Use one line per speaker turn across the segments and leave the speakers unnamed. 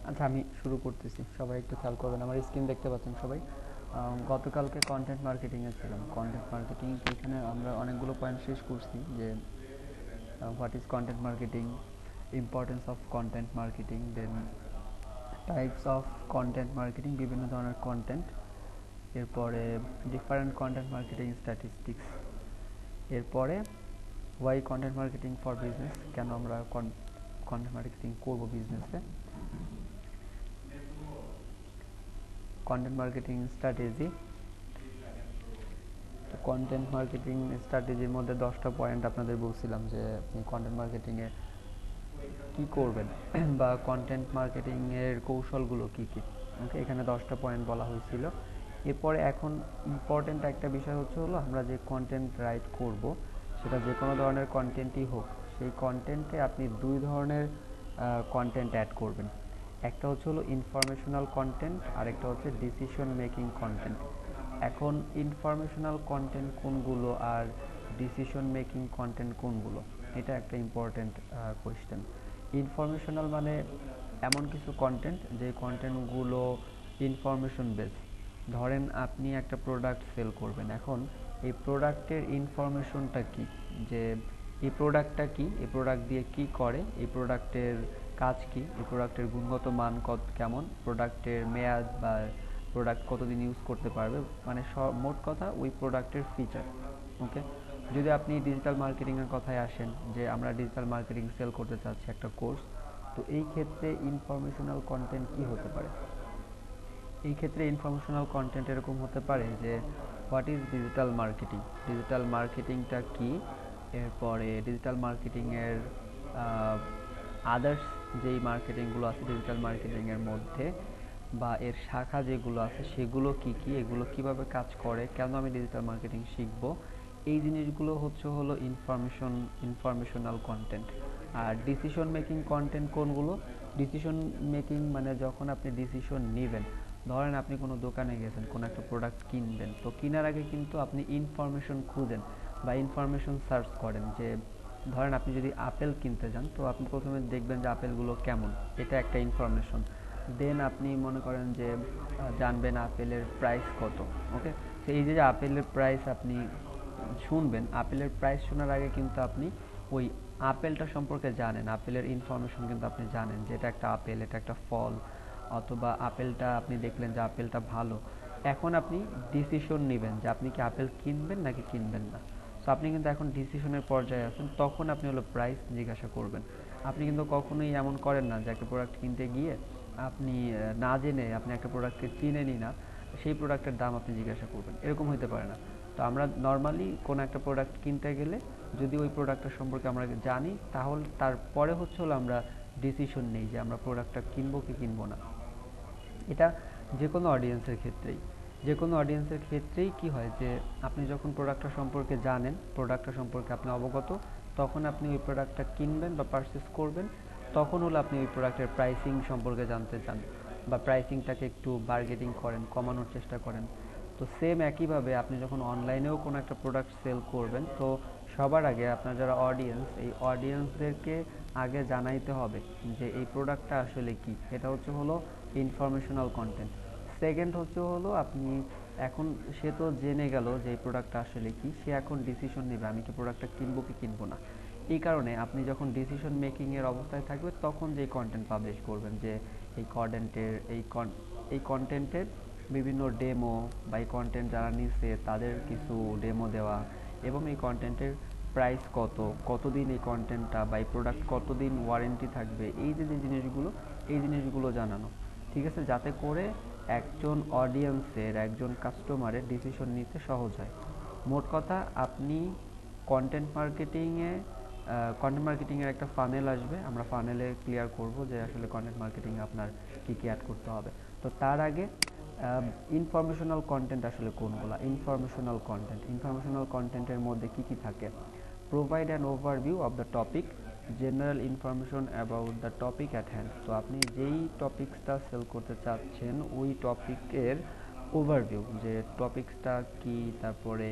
আচ্ছা, আমি শুরু করতেছি। সবাই একটু খেয়াল করবেন, আমার স্ক্রিন দেখতে পাচ্ছেন সবাই। গতকালকে কন্টেন্ট মার্কেটিংয়ে ছিলাম। কন্টেন্ট মার্কেটিং তো এখানে আমরা অনেকগুলো পয়েন্ট শেষ করছি যে what is content marketing, importance of content marketing, then types of content marketing, বিভিন্ন ধরনের কন্টেন্ট, এরপরে ডিফারেন্ট কন্টেন্ট মার্কেটিং স্ট্যাটিস্টিক্স, এরপরে why content marketing for business, কেন আমরা কন্টেন্ট মার্কেটিং করবো বিজনেসে, কন্টেন্ট মার্কেটিং স্ট্র্যাটেজি। তো কন্টেন্ট মার্কেটিং স্ট্র্যাটেজির মধ্যে 10টা পয়েন্ট আপনাদের বলছিলাম যে আপনি কন্টেন্ট মার্কেটিংয়ে কী করবেন বা কন্টেন্ট মার্কেটিংয়ের কৌশলগুলো কী কী। ওকে, এখানে 10টা পয়েন্ট বলা হয়েছিল। এরপরে এখন ইম্পর্টেন্ট একটা বিষয় হলো আমরা যে কন্টেন্ট রাইট করব, সেটা যে কোনো ধরনের কন্টেন্টই হোক, সেই কন্টেন্টে আপনি দুই ধরনের কন্টেন্ট অ্যাড করবেন। একটা হলো ইনফরমেশনাল কন্টেন্ট, আর একটা হচ্ছে ডিসিশন মেকিং কন্টেন্ট। এখন ইনফরমেশনাল কন্টেন্ট কোনগুলো আর ডিসিশন মেকিং কন্টেন্ট কোনগুলো, এটা একটা ইম্পর্টেন্ট কোয়েশ্চেন। ইনফরমেশনাল মানে এমন কিছু কন্টেন্ট যে কন্টেন্টগুলো ইনফরমেশন বেস। ধরেন আপনি একটা প্রোডাক্ট সেল করবেন, এখন এই প্রোডাক্টের ইনফরমেশনটা কি, যে এই প্রোডাক্টটা কি, এই প্রোডাক্ট দিয়ে কি করে, এই প্রোডাক্টের কাজ কি, এই প্রোডাক্টের গুণগত মান কেমন, প্রোডাক্টের মেয়াদ বা প্রোডাক্ট কতদিন ইউজ করতে পারবে, মানে সব মোট কথা ওই প্রোডাক্টের ফিচার। ওকে, যদি আপনি ডিজিটাল মার্কেটিংয়ের কথায় আসেন, যে আমরা ডিজিটাল মার্কেটিং সেল করতে চাচ্ছি একটা কোর্স, তো এই ক্ষেত্রে ইনফরমেশনাল কন্টেন্ট কি হতে পারে? এই ক্ষেত্রে ইনফরমেশনাল কন্টেন্ট এরকম হতে পারে যে what is digital marketing, digital মার্কেটিংটা কি, এরপরে ডিজিটাল মার্কেটিংয়ের আদার্স যেই মার্কেটিংগুলো আছে ডিজিটাল মার্কেটিংয়ের মধ্যে বা এর শাখা যেগুলো আছে সেগুলো কি কি, এগুলো কিভাবে কাজ করে, কেন আমি ডিজিটাল মার্কেটিং শিখব, এই জিনিসগুলো হলো ইনফরমেশনাল কন্টেন্ট। আর ডিসিশন মেকিং কন্টেন্ট কোনগুলো? ডিসিশন মেকিং মানে যখন আপনি ডিসিশন নেবেন, ধরেন আপনি কোনো দোকানে গেছেন, কোনো একটা প্রোডাক্ট কিনবেন, তো কেনার আগে কিন্তু আপনি ইনফরমেশন খুঁজেন বা ইনফরমেশন সার্চ করেন। যে ধরেন আপনি যদি আপেল কিনতে যান, তো আপনি প্রথমে দেখবেন যে আপেলগুলো কেমন, এটা একটা ইনফরমেশন। দেন আপনি মনে করেন যে জানবেন আপেলের প্রাইস কত। ওকে, তো এই যে আপেলের প্রাইস আপনি শুনবেন, আপেলের প্রাইস শোনার আগে কিন্তু আপনি ওই আপেলটা সম্পর্কে জানেন, আপেলের ইনফরমেশন কিন্তু আপনি জানেন যে এটা একটা আপেল, এটা একটা ফল, অথবা আপেলটা আপনি দেখলেন যে আপেলটা ভালো। এখন আপনি ডিসিশন নেবেন যে আপনি কি আপেল কিনবেন নাকি কিনবেন না। সো আপনি কিন্তু এখন ডিসিশনের পর্যায়ে আছেন, তখন আপনি প্রাইস জিজ্ঞাসা করবেন। আপনি কিন্তু কখনোই এমন করেন না যে একটা প্রোডাক্ট কিনতে গিয়ে আপনি না জেনে, আপনি একটা প্রোডাক্টকে চিনেনই না, সেই প্রোডাক্টের দাম আপনি জিজ্ঞাসা করবেন, এরকম হতে পারে না। তো আমরা নর্মালি কোনো একটা প্রোডাক্ট কিনতে গেলে যদি ওই প্রোডাক্টটা সম্পর্কে আমরা জানি, তাহলে তারপরে আমরা ডিসিশন নেই যে আমরা প্রোডাক্টটা কিনবো কি কিনবো না। এটা যে কোনো অডিয়েন্সের ক্ষেত্রেই, যে কোনো অডিয়েন্সের ক্ষেত্রেই কি হয় যে আপনি যখন প্রোডাক্টটা সম্পর্কে জানেন, প্রোডাক্টটা সম্পর্কে আপনি অবগত, তখন আপনি ওই প্রোডাক্টটা কিনবেন বা পারচেস করবেন। তখন আপনি ওই প্রোডাক্টের প্রাইসিং সম্পর্কে জানতে চান বা প্রাইসিংটাকে একটু বার্গেনিং করেন, কমানোর চেষ্টা করেন। তো সেম একইভাবে আপনি যখন অনলাইনেও কোনো একটা প্রোডাক্ট সেল করবেন, তো সবার আগে আপনার যারা অডিয়েন্স, এই অডিয়েন্সদেরকে আগে জানাইতে হবে যে এই প্রোডাক্টটা আসলে কি। এটা হলো ইনফরমেশনাল কন্টেন্ট। সেকেন্ড আপনি এখন, সে তো জেনে গেল যে এই প্রোডাক্টটা আসলে কি, সে এখন ডিসিশন নেবে আমি কি প্রোডাক্টটা কিনবো কি কিনবো না। এই কারণে আপনি যখন ডিসিশন মেকিংয়ের অবস্থায় থাকবে, তখন যেই কন্টেন্ট পাবলিশ করবেন, যে এই কন্টেন্টের বিভিন্ন ডেমো বা এই কন্টেন্ট যারা নিচ্ছে তাদের কিছু ডেমো দেওয়া, এবং এই কন্টেন্টের প্রাইস কত, কতদিন এই কন্টেন্টটা বা এই প্রোডাক্ট কতদিন ওয়ারেন্টি থাকবে, এই যে যে জিনিসগুলো, এই জিনিসগুলো জানানো। ঠিক আছে, যাতে করে একজন অডিয়েন্সের, একজন কাস্টমারের ডিসিশন নিতে সহজ হয়। মোট কথা আপনি কন্টেন্ট মার্কেটিংয়ে কন্টেন্ট মার্কেটিংয়ের একটা ফানেল আসবে, আমরা ফানেলে ক্লিয়ার করব যে আসলে কন্টেন্ট মার্কেটিংয়ে আপনার কী কী অ্যাড করতে হবে। তো তার আগে ইনফরমেশনাল কন্টেন্ট আসলে কোনগুলো? ইনফরমেশনাল কন্টেন্টের মধ্যে কী কী থাকে? Provide an overview of the topic, general information about the topic at hand. তো আপনি যেই টপিকসটা সেল করতে চাচ্ছেন ওই টপিকের ওভারভিউ, যে টপিকসটা কি, তারপরে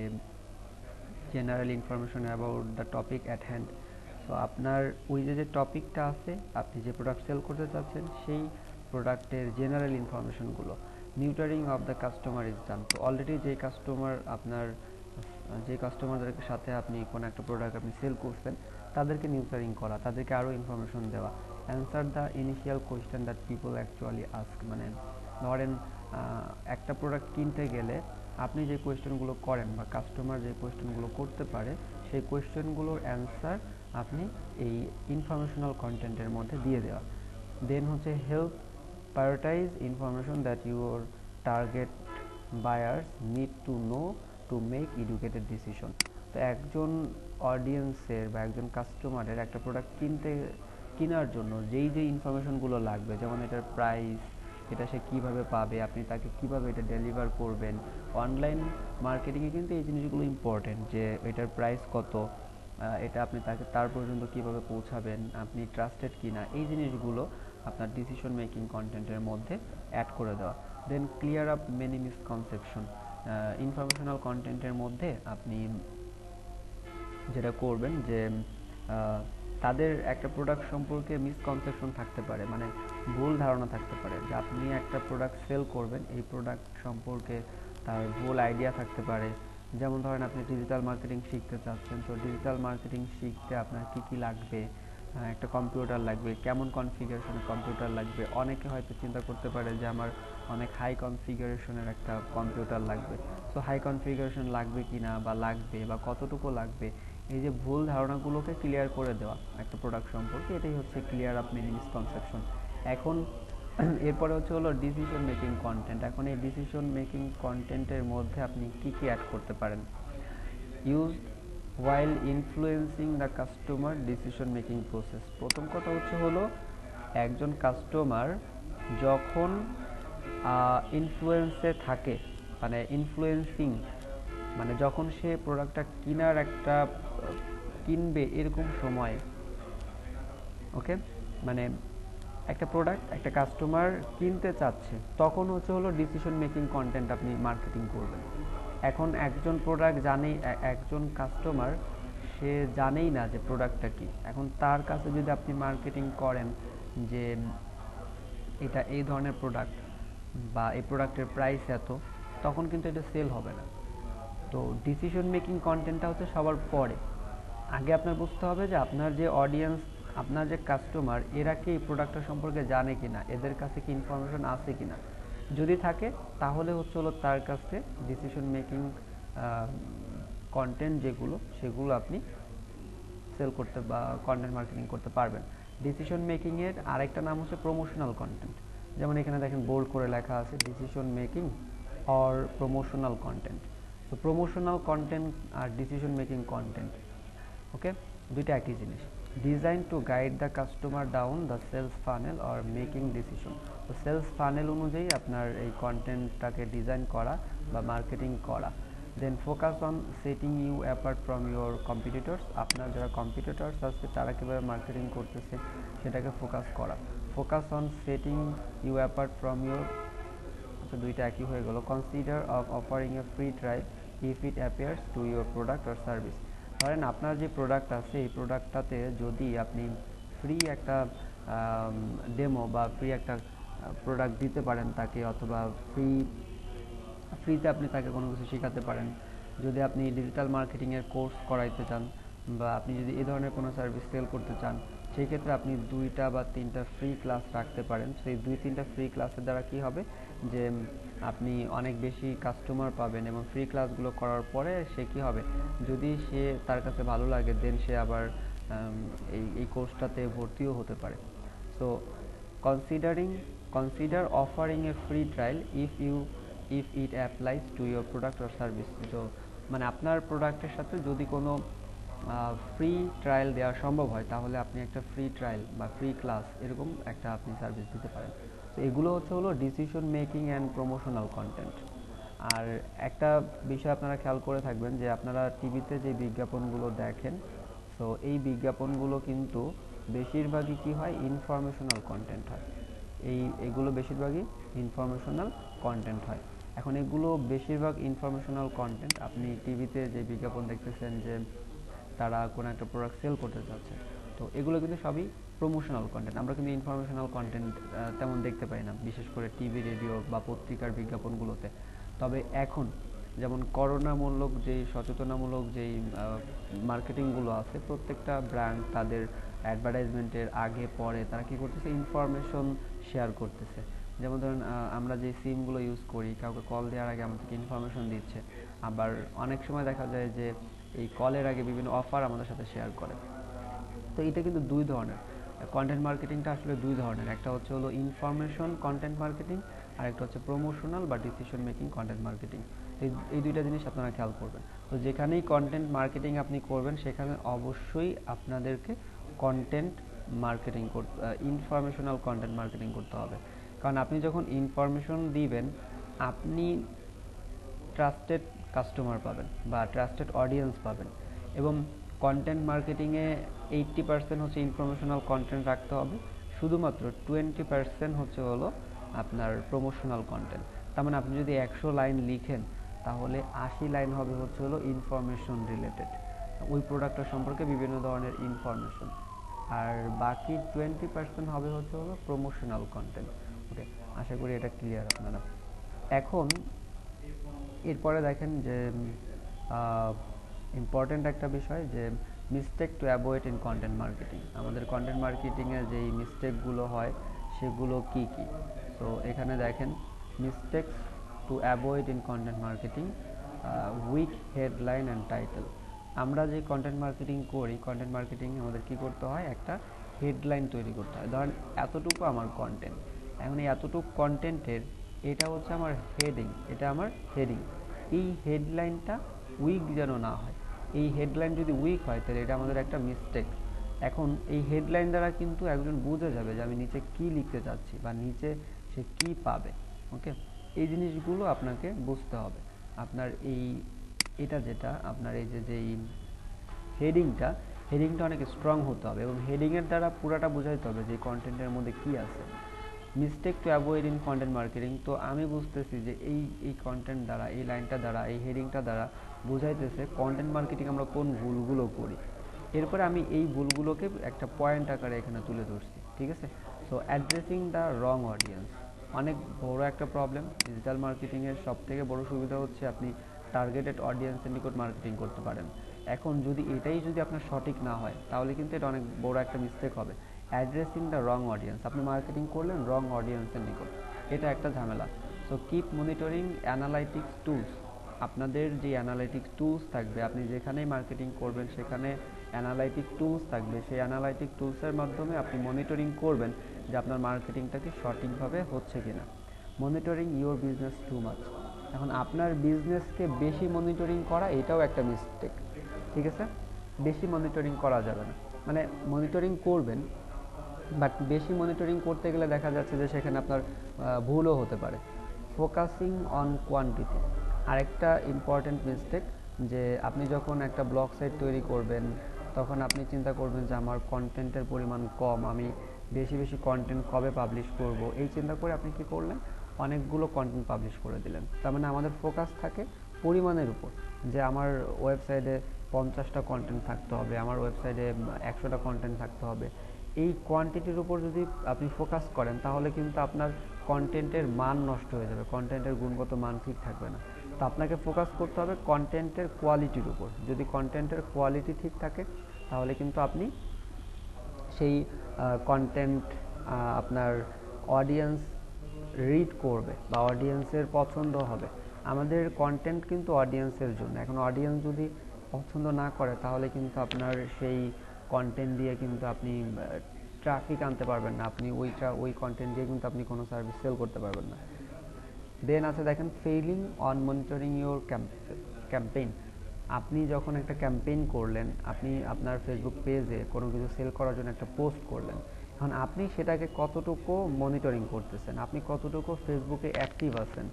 general information about the topic at hand. So আপনার ওই যে যে টপিকটা আছে, আপনি যে প্রোডাক্ট সেল করতে চাচ্ছেন সেই প্রোডাক্টের জেনারেল ইনফরমেশনগুলো। Nurturing of the customer is done. তো অলরেডি যে কাস্টমারদের সাথে আপনি কোনো একটা প্রোডাক্ট আপনি সেল করছেন তাদেরকে নিউটারিং করা, তাদেরকে আরও ইনফরমেশন দেওয়া। Answer the initial question that people actually ask. মানে ধরেন একটা প্রোডাক্ট কিনতে গেলে আপনি যে কোয়েশ্চেনগুলো করেন বা কাস্টমার যে কোয়েশ্চেনগুলো করতে পারে সেই কোয়েশ্চেনগুলোর অ্যান্সার আপনি এই ইনফরমেশনাল কন্টেন্টের মধ্যে দিয়ে দেওয়া। দেন হচ্ছে help prioritize information that your target buyers need to know to make educated decision। তো একজন অডিয়েন্সের বা একজন কাস্টমারের একটা প্রোডাক্ট কেনার জন্য যেই ইনফরমেশনগুলো লাগবে, যেমন এটার প্রাইস, এটা সে কীভাবে পাবে, আপনি তাকে কীভাবে এটা ডেলিভার করবেন। অনলাইন মার্কেটিংয়ে কিন্তু এই জিনিসগুলো ইম্পর্টেন্ট, যে এটার প্রাইস কত, এটা আপনি তার পর্যন্ত কীভাবে পৌঁছাবেন, আপনি ট্রাস্টেড কিনা, এই জিনিসগুলো আপনার ডিসিশন মেকিং কন্টেন্টের মধ্যে অ্যাড করে দেওয়া। Then clear up many misconception. Informational কন্টেন্টের মধ্যে আপনি যেটা করবেন যে তাদের একটা প্রোডাক্ট সম্পর্কে মিসকনসেপশন থাকতে পারে, মানে ভুল ধারণা থাকতে পারে যে আপনি একটা প্রোডাক্ট সেল করবেন, এই প্রোডাক্ট সম্পর্কে তার ভুল আইডিয়া থাকতে পারে। যেমন ধরেন আপনি ডিজিটাল মার্কেটিং শিখতে চাচ্ছেন, তো ডিজিটাল মার্কেটিং শিখতে আপনার কী কী লাগবে, একটা কম্পিউটার লাগবে, কেমন কনফিগারেশনের কম্পিউটার লাগবে। অনেকে হয়তো চিন্তা করতে পারে যে আমার অনেক হাই কনফিগারেশনের একটা কম্পিউটার লাগবে, সো হাই কনফিগারেশন লাগবে কি না বা লাগবে বা কতটুকু লাগবে, এই যে ভুল ধারণাগুলোকে ক্লিয়ার করে দেওয়া একটা প্রোডাক্ট সম্পর্কে, এটাই হচ্ছে ক্লিয়ার আপ মেনি মিসকনসেপশন। এখন এরপরে হলো ডিসিশন মেকিং কন্টেন্ট। এখন এই ডিসিশন মেকিং কন্টেন্টের মধ্যে আপনি কি কি অ্যাড করতে পারেন। Use while influencing the customer decision making process। প্রথম কথা হলো একজন কাস্টমার যখন ইনফ্লুয়েন্সে থাকে, মানে ইনফ্লুয়েন্সিং, মানে যখন সে প্রোডাক্টটা কিনবে এরকম সময়, ওকে, মানে একটা প্রোডাক্ট একটা কাস্টমার কিনতে চাচ্ছে, তখন হলো ডিসিশন মেকিং কন্টেন্ট আপনি মার্কেটিং করবেন। এখন একজন কাস্টমার সে জানেই না যে প্রোডাক্টটা কি, এখন তার কাছে যদি আপনি মার্কেটিং করেন যে এটা এই ধরনের প্রোডাক্ট বা এই প্রোডাক্টের প্রাইস এত, তখন কিন্তু এটা সেল হবে না। তো ডিসিশন মেকিং কন্টেন্টটা হচ্ছে সবার পরে। আগে আপনার বুঝতে হবে যে আপনার যে অডিয়েন্স, আপনার যে কাস্টমার, এরা কি এই প্রোডাক্টটা সম্পর্কে জানে কিনা, এদের কাছে কি ইনফরমেশন আছে কিনা। যদি থাকে তাহলে হলো তার কাছে ডিসিশন মেকিং কন্টেন্ট সেগুলো আপনি সেল করতে বা কন্টেন্ট মার্কেটিং করতে পারবেন। ডিসিশন মেকিংয়ের আরেকটা নাম হচ্ছে প্রমোশনাল কন্টেন্ট। যেমন এখানে দেখেন বোল্ড করে লেখা আছে decision making or promotional content. তো প্রমোশনাল কন্টেন্ট আর ডিসিশন মেকিং কন্টেন্ট, ওকে, দুইটা একই জিনিস। Design to guide the customer down the sales funnel or making decision. তো সেলস ফানেল অনুযায়ী আপনার এই কন্টেন্টটাকে ডিজাইন করা বা মার্কেটিং করা। Then focus on setting you apart from your competitors. আপনার যারা কম্পিটিটরস আছে তারা কীভাবে মার্কেটিং করতেছে সেটাকে ফোকাস করা। Focus on setting you apart from your, আচ্ছা দুইটা একই হয়ে গেল। Consider of offering a free trial if it appears to your product or service. ধরেন আপনার যে প্রোডাক্ট আছে এই প্রোডাক্টটাতে যদি আপনি ফ্রি একটা ডেমো বা ফ্রি একটা প্রোডাক্ট দিতে পারেন তাকে, অথবা ফ্রিতে আপনি তাকে কোনো কিছু শেখাতে পারেন, যদি আপনি ডিজিটাল মার্কেটিংয়ের কোর্স করাইতে চান বা আপনি যদি এই ধরনের কোনো সার্ভিস সেল করতে চান, সেই ক্ষেত্রে আপনি 2টা বা 3টা ফ্রি ক্লাস রাখতে পারেন। সেই 2-3টা ফ্রি ক্লাসের দ্বারা কি হবে যে আপনি অনেক বেশি কাস্টমার পাবেন, এবং ফ্রি ক্লাসগুলো করার পরে সে কি হবে, যদি তার কাছে ভালো লাগে দেন সে আবার এই কোর্সটাতে ভর্তিও হতে পারে। So consider offering a free trial if it applies to your product or service. তো মানে আপনার প্রোডাক্টের সাথে যদি কোনো ফ্রি ট্রায়াল দেওয়া সম্ভব হয় তাহলে আপনি একটা ফ্রি ট্রায়াল বা ফ্রি ক্লাস এরকম একটা আপনি সার্ভিস দিতে পারেন। তো এগুলো হলো decision making and promotional content. আর একটা বিষয় আপনারা খেয়াল করে থাকবেন যে আপনারা টিভিতে যে বিজ্ঞাপনগুলো দেখেন, সো এই বিজ্ঞাপনগুলো কিন্তু বেশিরভাগই কি হয়, ইনফরমেশনাল কন্টেন্ট হয়। এগুলো বেশিরভাগই ইনফরমেশনাল কন্টেন্ট হয়। এখন এগুলো বেশিরভাগ ইনফরমেশনাল কন্টেন্ট, আপনি টিভিতে যে বিজ্ঞাপন দেখতেছেন যে তারা কোনো একটা প্রোডাক্ট সেল করতে চাচ্ছে, তো এগুলো কিন্তু সবই প্রমোশনাল কন্টেন্ট। আমরা কিন্তু ইনফরমেশনাল কন্টেন্ট তেমন দেখতে পাই না, বিশেষ করে টিভি, রেডিও বা পত্রিকার বিজ্ঞাপনগুলোতে। তবে এখন যেমন করোনামূলক যেই সচেতনামূলক যেই মার্কেটিংগুলো আছে, প্রত্যেকটা ব্র্যান্ড তাদের অ্যাডভার্টাইজমেন্টের আগে পরে তারা কী করতেছে, ইনফরমেশন শেয়ার করতেছে। যেমন ধরুন আমরা যে সিমগুলো ইউজ করি, কাউকে কল দেওয়ার আগে আমাদেরকে ইনফরমেশন দিচ্ছে। আবার অনেক সময় দেখা যায় যে এই কলের আগে বিভিন্ন অফার আমাদের সাথে শেয়ার করে। তো এটা কিন্তু দুই ধরনের কন্টেন্ট মার্কেটিংটা, আসলে দুই ধরনের। একটা হচ্ছে হলো ইনফরমেশন কন্টেন্ট মার্কেটিং, আর একটা হচ্ছে প্রমোশনাল বা ডিসিশন মেকিং কন্টেন্ট মার্কেটিং। এই দুইটা জিনিস আপনারা খেয়াল করবেন। তো যেখানেই কন্টেন্ট মার্কেটিং আপনি করবেন, সেখানে অবশ্যই আপনাদেরকে কন্টেন্ট মার্কেটিং করতে, ইনফরমেশনাল কন্টেন্ট মার্কেটিং করতে হবে। কারণ আপনি যখন ইনফরমেশন দিবেন, আপনি ট্রাস্টেড কাস্টমার পাবেন বা ট্রাস্টেড অডিয়েন্স পাবেন। এবং কন্টেন্ট মার্কেটিংয়ে 80% হচ্ছে ইনফরমেশনাল কন্টেন্ট রাখতে হবে, শুধুমাত্র 20% হচ্ছে হলো আপনার প্রমোশনাল কন্টেন্ট। তার মানে আপনি যদি 100 লাইন লিখেন, তাহলে 80 লাইন হবে হচ্ছে হলো ইনফরমেশন রিলেটেড, ওই প্রোডাক্টটা সম্পর্কে বিভিন্ন ধরনের ইনফরমেশন। আর বাকি 20% হবে হচ্ছে হলো প্রমোশনাল কন্টেন্ট। ওকে, আশা করি এটা ক্লিয়ার আপনারা। এখন এরপরে দেখেন যে ইম্পর্ট্যান্ট একটা বিষয়, যে mistake to avoid in content marketing. আমাদের কন্টেন্ট মার্কেটিংয়ে যেই মিস্টেকগুলো হয় সেগুলো কি কি। সো এখানে দেখেন, mistakes to avoid in content marketing, weak headline and title. আমরা যে কন্টেন্ট মার্কেটিং করি, কন্টেন্ট মার্কেটিং আমাদের কি করতে হয়, একটা হেডলাইন তৈরি করতে হয়। ধরেন এতটুকু আমার কন্টেন্ট, এখন এই এতটুকু কন্টেন্টের এটা হচ্ছে আমার হেডিং, এটা আমার হেডিং। এই হেডলাইনটা উইক যেন না হয়। এই হেডলাইন যদি উইক হয়, তাহলে এটা আমাদের একটা মিস্টেক। এখন এই হেডলাইন দ্বারা কিন্তু একজন বুঝে যাবে যে আমি নিচে কি লিখতে চাচ্ছি বা নিচে সে কি পাবে। ওকে, এই জিনিসগুলো আপনাকে বুঝতে হবে। আপনার এটা যেটা আপনার এই যেই হেডিংটা অনেক স্ট্রং হতে হবে, এবং হেডিংয়ের দ্বারা পুরাটা বোঝাইতে হবে যে কন্টেন্টের মধ্যে কি আছে। Mistake to avoid in content marketing, তো আমি বুঝতেছি যে এই কন্টেন্ট দ্বারা, এই লাইনটা দ্বারা, এই হেডিংটা দ্বারা বোঝাইতেছে কন্টেন্ট মার্কেটিং আমরা কোন ভুলগুলো করি। এরপরে আমি এই ভুলগুলোকে একটা পয়েন্ট আকারে এখানে তুলে ধরছি, ঠিক আছে। So addressing the wrong audience অনেক বড় একটা প্রবলেম। ডিজিটাল মার্কেটিংয়ের সব থেকে বড় সুবিধা হচ্ছে আপনি টার্গেটেড অডিয়েন্সের নিকট মার্কেটিং করতে পারেন। এখন যদি আপনার সঠিক না হয়, তাহলে কিন্তু এটা অনেক বড় একটা মিস্টেক হবে। অ্যাড্রেসিং দ্য রং অডিয়েন্স, আপনি মার্কেটিং করলেন রং অডিয়েন্সের নিকট, এটা একটা ঝামেলা। So keep monitoring analytics tools. আপনাদের যে অ্যানালাইটিক্স টুলস থাকবে, আপনি যেখানেই মার্কেটিং করবেন সেখানে অ্যানালাইটিক টুলস থাকবে। সেই অ্যানালাইটিক টুলসের মাধ্যমে আপনি মনিটরিং করবেন যে আপনার মার্কেটিংটা কি সঠিকভাবে হচ্ছে কিনা। Monitoring your business too much, এখন আপনার বিজনেসকে বেশি মনিটরিং করা, এটাও একটা মিস্টেক, ঠিক আছে। বেশি মনিটরিং করা যাবে না, মানে মনিটরিং করবেন, বাট বেশি মনিটরিং করতে গেলে দেখা যাচ্ছে যে সেখানে আপনার ভুলও হতে পারে। ফোকাসিং অন কোয়ান্টিটি আরেকটা ইম্পর্টেন্ট মিস্টেক, যে আপনি যখন একটা ব্লগ সাইট তৈরি করবেন, তখন আপনি চিন্তা করবেন যে আমার কন্টেন্টের পরিমাণ কম, আমি বেশি বেশি কন্টেন্ট কবে পাবলিশ করব, এই চিন্তা করে আপনি কি করলেন, অনেকগুলো কন্টেন্ট পাবলিশ করে দিলেন। তার মানে আমাদের ফোকাস থাকে পরিমাণের উপর, যে আমার ওয়েবসাইটে 50টা কন্টেন্ট থাকতে হবে, আমার ওয়েবসাইটে 100টা কন্টেন্ট থাকতে হবে। এই কোয়ান্টিটির উপর যদি আপনি ফোকাস করেন, তাহলে কিন্তু আপনার কন্টেন্টের মান নষ্ট হয়ে যাবে, কন্টেন্টের গুণগত মান ঠিক থাকবে না। তো আপনাকে ফোকাস করতে হবে কন্টেন্টের কোয়ালিটির উপর। যদি কন্টেন্টের কোয়ালিটি ঠিক থাকে, তাহলে কিন্তু আপনি সেই কন্টেন্ট আপনার অডিয়েন্স রিড করবে বা অডিয়েন্সের পছন্দ হবে। আমাদের কন্টেন্ট কিন্তু অডিয়েন্সের জন্য। এখন অডিয়েন্স যদি পছন্দ না করে, তাহলে কিন্তু আপনার সেই কন্টেন্ট দিয়ে কিন্তু আপনি ট্রাফিক আনতে পারবেন না, আপনি ওই কন্টেন্ট দিয়ে কিন্তু আপনি কোনো সার্ভিস সেল করতে পারবেন না। দেন আছে দেখেন, failing on monitoring your campaign. আপনি যখন একটা ক্যাম্পেইন করলেন, আপনি আপনার ফেসবুক পেজে কোনো কিছু সেল করার জন্য একটা পোস্ট করলেন, এখন আপনি সেটাকে কতটুকু মনিটরিং করতেছেন, আপনি কতটুকু ফেসবুকে অ্যাক্টিভ আছেন,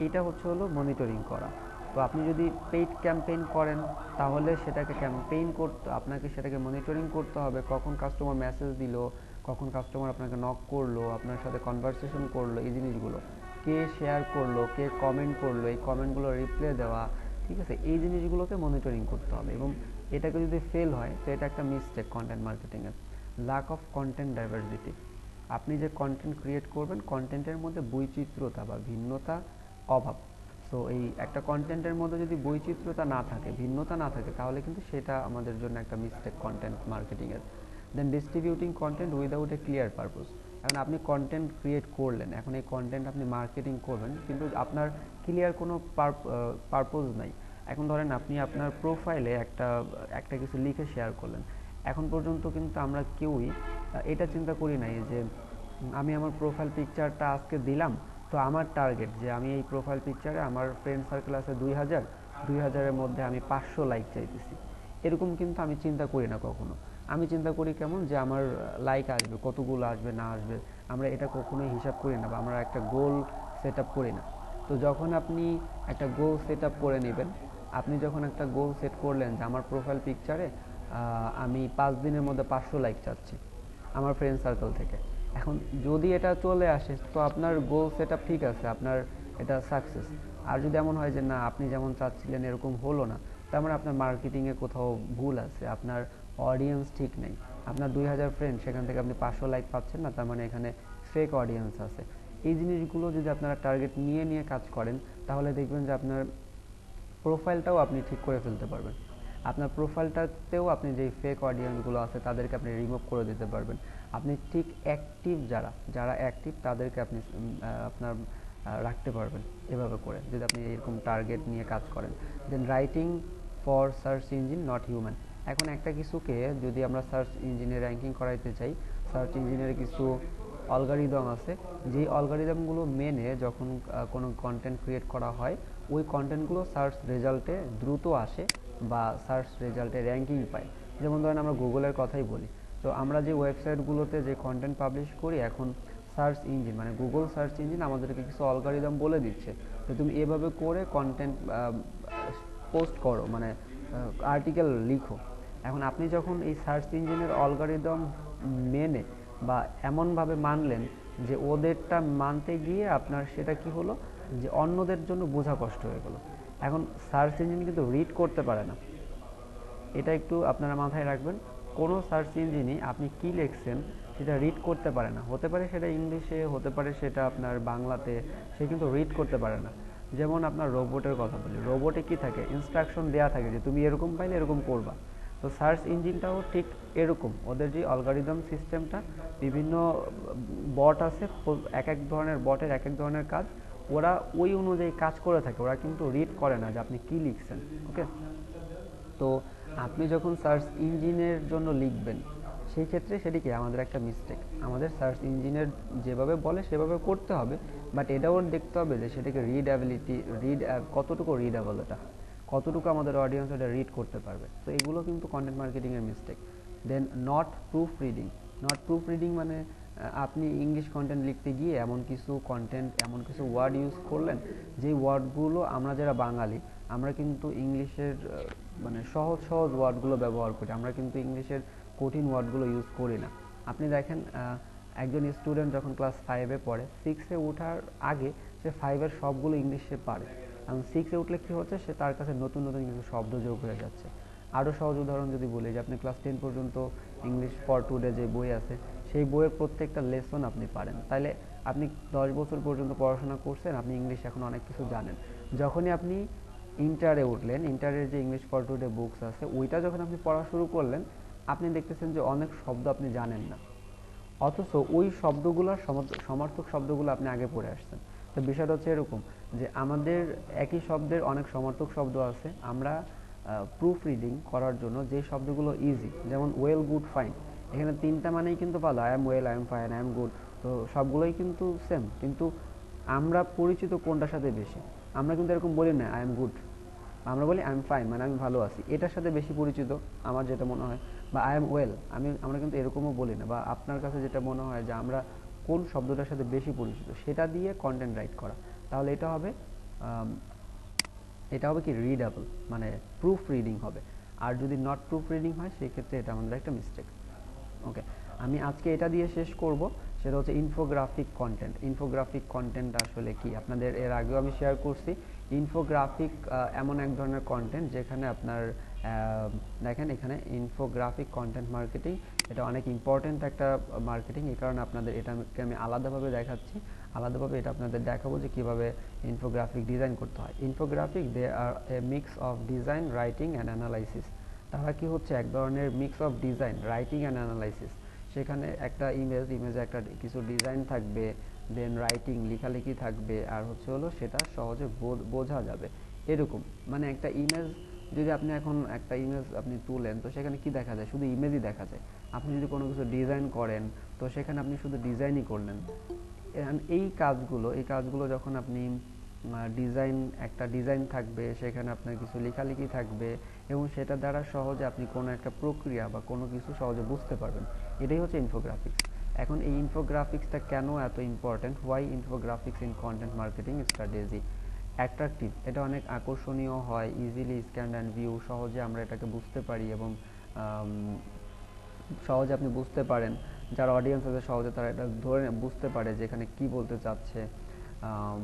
এটা হচ্ছে হলো মনিটরিং করা। তো আপনি যদি পেইড ক্যাম্পেইন করেন, তাহলে আপনাকে সেটাকে মনিটরিং করতে হবে, কখন কাস্টমার মেসেজ দিল, কখন কাস্টমার আপনাকে নক করলো, আপনার সাথে কনভারসেশন করলো, এই জিনিসগুলো কে শেয়ার করলো, কে কমেন্ট করলো, এই কমেন্টগুলো রিপ্লাই দেওয়া, ঠিক আছে, এই জিনিসগুলোকে মনিটরিং করতে হবে। এবং এটাকে যদি ফেল হয় তো এটা একটা মিস্টেক কন্টেন্ট মার্কেটিংয়ের। ল্যাক অফ কন্টেন্ট ডাইভার্সিটি, আপনি যে কন্টেন্ট ক্রিয়েট করবেন কন্টেন্টের মধ্যে বৈচিত্র্যতা বা ভিন্নতা অভাব। সো এই একটা কন্টেন্টের মধ্যে যদি বৈচিত্র্যতা না থাকে, ভিন্নতা না থাকে, তাহলে কিন্তু সেটা আমাদের জন্য একটা মিস্টেক কন্টেন্ট মার্কেটিংয়ের। Then distributing content without a clear purpose, এখন আপনি কন্টেন্ট ক্রিয়েট করলেন, এখন এই কন্টেন্ট আপনি মার্কেটিং করবেন কিন্তু আপনার ক্লিয়ার কোনো পারপোজ নাই। এখন ধরেন আপনি আপনার প্রোফাইলে একটা একটা কিছু লিখে শেয়ার করলেন, এখন পর্যন্ত কিন্তু আমরা কেউই এটা চিন্তা করি নাই যে আমি আমার প্রোফাইল পিকচারটা আজকে দিলাম, তো আমার টার্গেট যে আমি এই প্রোফাইল পিকচারে আমার ফ্রেন্ড সার্কেল আছে 2000-এর মধ্যে আমি 500 লাইক চাইতেছি, এরকম কিন্তু আমি চিন্তা করি না কখনো। আমি চিন্তা করি কেমন যে আমার লাইক আসবে, কতগুলো আসবে না আসবে, আমরা এটা কখনোই হিসাব করি না বা আমরা একটা গোল সেট আপ করি না। তো যখন আপনি একটা গোল সেট আপ করে নেবেন, আপনি যখন একটা গোল সেট করলেন যে আমার প্রোফাইল পিকচারে আমি 5 দিনের মধ্যে 500 লাইক চাচ্ছি আমার ফ্রেন্ড সার্কেল থেকে, এখন যদি এটা চলে আসে তো আপনার গোল সেট আপ ঠিক আছে, আপনার এটা সাকসেস। আর যদি এমন হয় যে না আপনি যেমন চাচ্ছিলেন এরকম হলো না, তার মানে আপনার মার্কেটিংয়ে কোথাও ভুল আছে, আপনার অডিয়েন্স ঠিক নেই। আপনার 2000 ফ্রেন্ড, সেখান থেকে আপনি 500 লাইক পাচ্ছেন না, তার মানে এখানে ফেক অডিয়েন্স আছে। এই জিনিসগুলো যদি আপনারা টার্গেট নিয়ে নিয়ে কাজ করেন, তাহলে দেখবেন যে আপনার প্রোফাইলটাও আপনি ঠিক করে ফেলতে পারবেন। আপনার প্রোফাইলটাতেও আপনি যেই ফেক অডিয়েন্সগুলো আছে তাদেরকে আপনি রিমুভ করে দিতে পারবেন। আপনি ঠিক অ্যাক্টিভ যারা অ্যাক্টিভ তাদেরকে আপনি আপনার রাখতে পারবেন এভাবে করে, যদি আপনি এরকম টার্গেট নিয়ে কাজ করেন। Then writing for search engine not human, এখন একটা কিছুকে যদি আমরা সার্চ ইঞ্জিনে র্যাঙ্কিং করাইতে চাই, সার্চ ইঞ্জিনের কিছু অ্যালগরিদম আছে, যেই অ্যালগরিদমগুলো মেনে যখন কোনো কন্টেন্ট ক্রিয়েট করা হয়, ওই কন্টেন্টগুলো সার্চ রেজাল্টে দ্রুত আসে বা সার্চ রেজাল্টে র্যাঙ্কিং পায়। যেমন ধরেন আমরা গুগলের কথাই বলি, তো আমরা যে ওয়েবসাইটগুলোতে যে কন্টেন্ট পাবলিশ করি, এখন সার্চ ইঞ্জিন মানে গুগল সার্চ ইঞ্জিন আমাদেরকে কিছু অ্যালগরিদম বলে দিচ্ছে যে তুমি এভাবে করে কন্টেন্ট পোস্ট করো, মানে আর্টিকেল লিখো। এখন আপনি যখন এই সার্চ ইঞ্জিনের অ্যালগরিদম মেনে বা এমনভাবে মানলেন যে ওদেরটা মানতে গিয়ে আপনার সেটা কি হলো যে অন্যদের জন্য বোঝা কষ্ট হয়ে গেল। এখন সার্চ ইঞ্জিন কিন্তু রিড করতে পারে না, এটা একটু আপনারা মাথায় রাখবেন। কোনো সার্চ ইঞ্জিনই আপনি কি লিখছেন সেটা রিড করতে পারে না, হতে পারে সেটা ইংলিশে, হতে পারে সেটা আপনার বাংলাতে, সে কিন্তু রিড করতে পারে না। যেমন আপনার রোবটের কথা বলি, রোবটে কি থাকে, ইনস্ট্রাকশন দেওয়া থাকে যে তুমি এরকম পাইলে এরকম করবা। তো সার্চ ইঞ্জিনটাও ঠিক এরকম, ওদের যে অ্যালগরিদম সিস্টেমটা, বিভিন্ন বট আছে, এক এক ধরনের বটের এক এক ধরনের কাজ, ওরা ওই অনুযায়ী কাজ করে থাকে, ওরা কিন্তু রিড করে না যে আপনি কি লিখছেন। ওকে, তো আপনি যখন সার্চ ইঞ্জিনের জন্য লিখবেন, সেই ক্ষেত্রে সেটি কি আমাদের একটা মিস্টেক, আমাদের সার্চ ইঞ্জিনের যেভাবে বলে সেভাবে করতে হবে, বাট এটাও দেখতে হবে যে সেটাকে কতটুকু রিডেবল, এটা কতটুকু আমাদের অডিয়েন্স এটা রিড করতে পারবে। তো এগুলো কিন্তু কন্টেন্ট মার্কেটিংয়ের mistake. Then not proofreading মানে আপনি ইংলিশ কন্টেন্ট লিখতে গিয়ে এমন কিছু ওয়ার্ড ইউজ করলেন, যেই ওয়ার্ডগুলো আমরা যারা বাঙালি, আমরা কিন্তু ইংলিশের মানে সহজ ওয়ার্ডগুলো ব্যবহার করি, আমরা কিন্তু ইংলিশের কঠিন ওয়ার্ডগুলো ইউজ করি না। আপনি দেখেন একজন স্টুডেন্ট যখন ক্লাস 5-এ পড়ে, 6-এ ওঠার আগে সে 5-এর সবগুলো ইংলিশে পারে, এবং 6-এ উঠলে কী হচ্ছে, সে তার কাছে নতুন কিছু শব্দ যোগ হয়ে যাচ্ছে। আরও সহজ উদাহরণ যদি বলি, যে আপনি ক্লাস 10 পর্যন্ত ইংলিশ ফর টুডে যে বই আছে, সেই বইয়ের প্রত্যেকটা লেসন আপনি পারেন, তাইলে আপনি 10 বছর পর্যন্ত পড়াশোনা করছেন, আপনি ইংলিশ এখন অনেক কিছু জানেন। যখনই আপনি ইন্টারে উঠলেন, ইন্টারের যে ইংলিশ ফর টুডে বুকস আছে, ওইটা যখন আপনি পড়া শুরু করলেন, আপনি দেখতেছেন যে অনেক শব্দ আপনি জানেন না, অথচ ওই শব্দগুলোর সমার্থক শব্দগুলো আপনি আগে পড়ে আসছেন। তো বিষয়টা হচ্ছে এরকম যে আমাদের একই শব্দের অনেক সমার্থক শব্দ আছে, আমরা প্রুফ রিডিং করার জন্য যে শব্দগুলো ইজি, যেমন ওয়েল, গুড, ফাইন, এখানে 3টা মানেই কিন্তু ভালো, I am well, I am fine, I am good, তো সবগুলোই কিন্তু সেম, কিন্তু আমরা পরিচিত কোনটার সাথে বেশি? আমরা কিন্তু এরকম বলি না আই এম গুড, আমরা বলি আই এম ফাইন, মানে আমি ভালো আছি, এটার সাথে বেশি পরিচিত আমার যেটা মনে হয়। বা আই এম ওয়েল, আমরা কিন্তু এরকমও বলি না। বা আপনার কাছে যেটা মনে হয় যে আমরা কোন শব্দটার সাথে বেশি পরিচিত, সেটা দিয়ে কন্টেন্ট রাইট করা, তাহলে এটা হবে কি রিডেবল, মানে প্রুফ রিডিং হবে। আর যদি নট প্রুফ রিডিং হয়, সেই ক্ষেত্রে এটা আমাদের একটা মিস্টেক। ওকে, আমি আজকে এটা দিয়ে শেষ করব, সেটা হচ্ছে ইনফোগ্রাফিক কন্টেন্ট আসলে কি। আপনাদের এর আগেও আমি শেয়ার করছি, ইনফোগ্রাফিক এমন এক ধরনের কন্টেন্ট যেখানে আপনার দেখেন এখানে ইনফোগ্রাফিক কন্টেন্ট মার্কেটিং, এটা অনেক ইম্পর্ট্যান্ট একটা মার্কেটিং। এই কারণে আপনাদের এটাকে আমি আলাদাভাবে দেখাচ্ছি, আলাদাভাবে এটা আপনাদের দেখাবো যে কীভাবে ইনফোগ্রাফিক ডিজাইন করতে হয়। Infographic they are a mix of design, writing and analysis. তারা কি হচ্ছে এক ধরনের mix of design, writing and analysis. সেখানে একটা ইমেজে একটা কিছু ডিজাইন থাকবে, দেন রাইটিং লেখালেখি থাকবে, আর হচ্ছে হলো সেটা সহজে বোঝা যাবে এরকম। মানে একটা ইমেজ যদি আপনি এখন একটা ইমেজ আপনি তুলেন, তো সেখানে কি দেখা যায়? শুধু ইমেজই দেখা যায়। আপনি যদি কোনো কিছু ডিজাইন করেন, তো সেখানে আপনি শুধু ডিজাইনই করলেন। এই কাজগুলো যখন আপনি একটা ডিজাইন থাকবে, সেখানে আপনার কিছু লেখালেখি থাকবে, এবং সেটা দ্বারা সহজে আপনি কোনো একটা প্রক্রিয়া বা কোনো কিছু সহজে বুঝতে পারবেন। এটাই হচ্ছে ইনফোগ্রাফিক্স। এখন এই ইনফোগ্রাফিক্সটা কেন এত important? Why infographics in content marketing strategy attractive. এটা অনেক আকর্ষণীয় হয়, ইজিলি স্ক্যান অ্যান্ড ভিউ, সহজে আমরা এটাকে বুঝতে পারি, এবং সহজে আপনি বুঝতে পারেন, যারা অডিয়েন্স আছে সহজে তারা এটা ধরে বুঝতে পারে যে এখানে কী বলতে চাচ্ছে।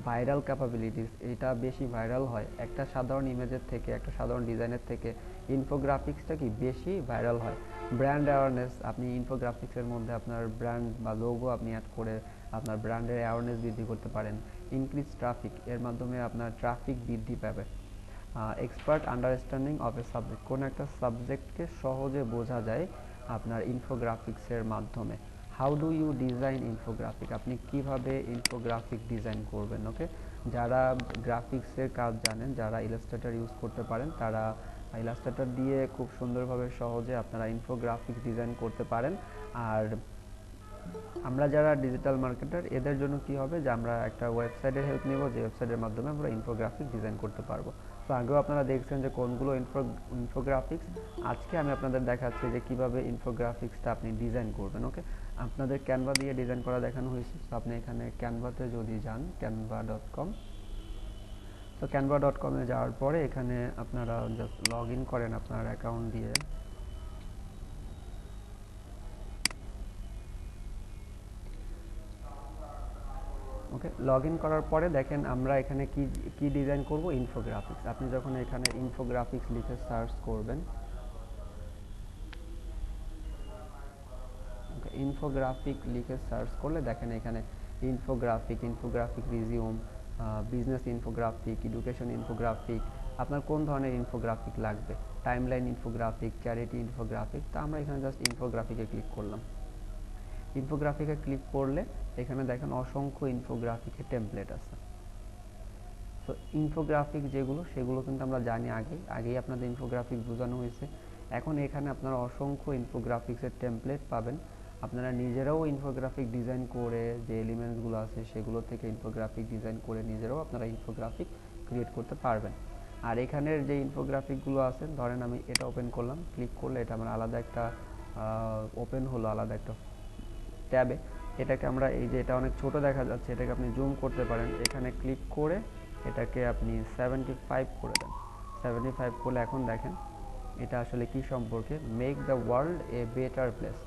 ভাইরাল ক্যাপাবিলিটিস, এটা বেশি ভাইরাল হয় একটা সাধারণ ইমেজের থেকে, একটা সাধারণ ডিজাইনের থেকে ইনফোগ্রাফিক্সটা কি বেশি ভাইরাল হয়। ব্র্যান্ড অ্যাওয়ারনেস, আপনি ইনফোগ্রাফিক্সের মধ্যে আপনার ব্র্যান্ড বা লোগো আপনি অ্যাড করে আপনার ব্র্যান্ডের অ্যাওয়ারনেস বৃদ্ধি করতে পারেন। ইনক্রিজ ট্রাফিক, এর মাধ্যমে আপনার ট্রাফিক বৃদ্ধি পাবে। Expert understanding of a subject, কোনো একটা সাবজেক্টকে সহজে বোঝা যায় আপনার ইনফোগ্রাফিক্সের মাধ্যমে। How do you design infographic, আপনি কিভাবে ইনফোগ্রাফিক ডিজাইন করবেন। ওকে, যারা গ্রাফিক্সের কাজ জানেন, যারা ইলাস্ট্রেটর ইউজ করতে পারেন, তারা ইলাস্ট্রেটর দিয়ে খুব সুন্দরভাবে সহজে আপনারা ইনফোগ্রাফিক্স ডিজাইন করতে পারেন। আর আমরা যারা ডিজিটাল মার্কেটার, এদের জন্য কি হবে যে আমরা একটা ওয়েবসাইটের হেল্প নেব, যে ওয়েবসাইটের মাধ্যমে আমরা ইনফোগ্রাফিক ডিজাইন করতে পারবো। তো আগেও আপনারা দেখছেন যে কোনগুলো ইনফোগ্রাফিক্স। আজকে আমি আপনাদের দেখাচ্ছি যে কিভাবে ইনফোগ্রাফিক্সটা আপনি ডিজাইন করবেন। ওকে, আপনাদের ক্যানভা দিয়ে ডিজাইন করা দেখানো হয়েছে। তো আপনি এখানে ক্যানভাতে যদি যান, canva.com, তো canva.com-এ যাওয়ার পরে এখানে আপনারা জাস্ট লগ ইন করেন আপনার অ্যাকাউন্ট দিয়ে। ওকে, লগ ইন করার পরে দেখেন আমরা এখানে কি ডিজাইন করব, ইনফোগ্রাফিক্স। আপনি যখন এখানে ইনফোগ্রাফিক্স লিখে সার্চ করবেন, ওকে, ইনফোগ্রাফিক লিখে সার্চ করলে দেখেন এখানে infographic resume, business infographic, education infographic, আপনার কোন ধরনের ইনফোগ্রাফিক লাগবে, টাইমলাইন ইনফোগ্রাফিক, চ্যারিটি ইনফোগ্রাফিক। তো আমরা এখানে জাস্ট ইনফোগ্রাফিকে ক্লিক করলাম। ইনফোগ্রাফিকে ক্লিক করলে এখানে দেখেন অসংখ্য ইনফোগ্রাফিকের টেমপ্লেট আছে। তো ইনফোগ্রাফিক যেগুলো, সেগুলো কিন্তু আমরা জানি আগেই আপনাদের ইনফোগ্রাফিক বোঝানো হয়েছে। এখন এখানে আপনারা অসংখ্য ইনফোগ্রাফিক্সের টেমপ্লেট পাবেন। আপনারা নিজেরাও ইনফোগ্রাফিক ডিজাইন করে, যে এলিমেন্টসগুলো আছে সেগুলো থেকে ইনফোগ্রাফিক ডিজাইন করে নিজেরাও আপনারা ইনফোগ্রাফিক ক্রিয়েট করতে পারবেন। আর এখানের যে ইনফোগ্রাফিকগুলো আছে, ধরেন আমি এটা ওপেন করলাম, ক্লিক করলে এটা আমার আলাদা একটা ওপেন হলো, আলাদা একটা ট্যাবে। এটাকে আমরা, এই যে এটা অনেক ছোট দেখা যাচ্ছে, এটাকে আপনি জুম করতে পারেন। এখানে ক্লিক করে এটাকে আপনি 75 করে দেন। 75 করলে এখন দেখেন এটা আসলে কি সম্পর্কে, make the world a better place.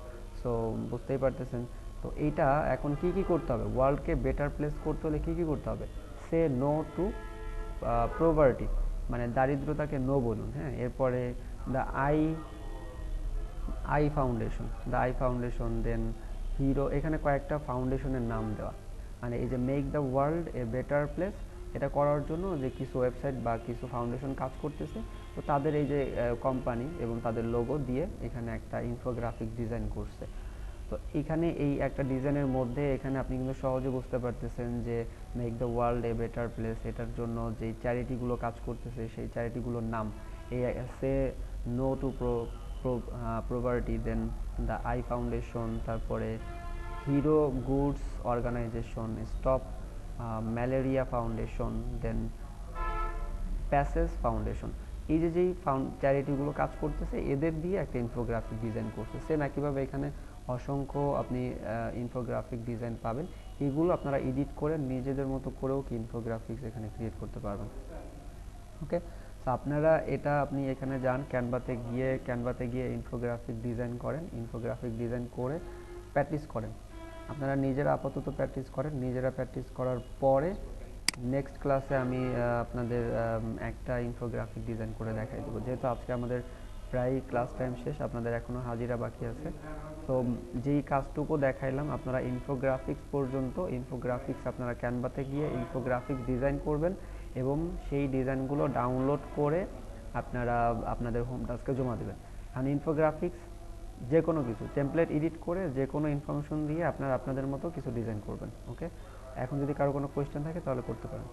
So বুঝতেই পারতেছেন। তো এইটা এখন কি করতে হবে, ওয়ার্ল্ডকে বেটার প্লেস করতে হলে কি করতে হবে? সে নো টু প্রভার্টি, মানে দারিদ্রতাকে নো বলুন। হ্যাঁ, এরপরে the eye foundation, then hero, এখানে কয়েকটা ফাউন্ডেশনের নাম দেওয়া। মানে এই যে make the world a better place, এটা করার জন্য যে কিছু ওয়েবসাইট বা কিছু ফাউন্ডেশন কাজ করতেছে, তো তাদের এই যে কোম্পানি এবং তাদের লোগো দিয়ে এখানে একটা ইনফোগ্রাফিক ডিজাইন করছে। তো এখানে এই একটা ডিজাইনের মধ্যে এখানে আপনি কিন্তু সহজে বুঝতে পারতেছেন যে make the world a better place, এটার জন্য যে চ্যারিটিগুলো কাজ করতেছে সেই চ্যারিটিগুলোর নাম। এই say no to poverty, then the eye foundation, তারপরে hero goods organisation, stop malaria foundation, then passage foundation. এই যে যেই চ্যারিটিগুলো কাজ করতেছে এদের দিয়ে একটা ইনফোগ্রাফিক ডিজাইন করছে। সেম একইভাবে এখানে অসংখ্য আপনি ইনফোগ্রাফিক ডিজাইন পাবেন। এগুলো আপনারা এডিট করে নিজেদের মতো করেও কি ইনফোগ্রাফিক্স এখানে ক্রিয়েট করতে পারবেন। ওকে, তো আপনারা এটা আপনি এখানে যান ক্যানভাতে গিয়ে ইনফোগ্রাফিক ডিজাইন করেন, ইনফোগ্রাফিক ডিজাইন করে প্র্যাকটিস করেন। আপনারা নিজেরা আপাতত প্র্যাকটিস করেন। নিজেরা প্র্যাকটিস করার পরে নেক্সট ক্লাসে আমি আপনাদের একটা ইনফোগ্রাফিক ডিজাইন করে দেখাই দেবো। যেহেতু আজকে আমাদের প্রায় ক্লাস টাইম শেষ, আপনাদের এখনও হাজিরা বাকি আছে। তো যেই কাজটুকু দেখাইলাম আপনারা ইনফোগ্রাফিক্স পর্যন্ত, ইনফোগ্রাফিক্স আপনারা ক্যানভাতে গিয়ে ইনফোগ্রাফিক্স ডিজাইন করবেন এবং সেই ডিজাইনগুলো ডাউনলোড করে আপনারা আপনাদের হোম টাস্কে জমা দেবেন। আর ইনফোগ্রাফিক্স যে কোনো কিছু টেমপ্লেট এডিট করে যে কোনো ইনফরমেশন দিয়ে আপনারা আপনাদের মতো কিছু ডিজাইন করবেন। ওকে, এখন যদি কারো কোনো কোয়েশ্চেন থাকে তাহলে করতে পারেন।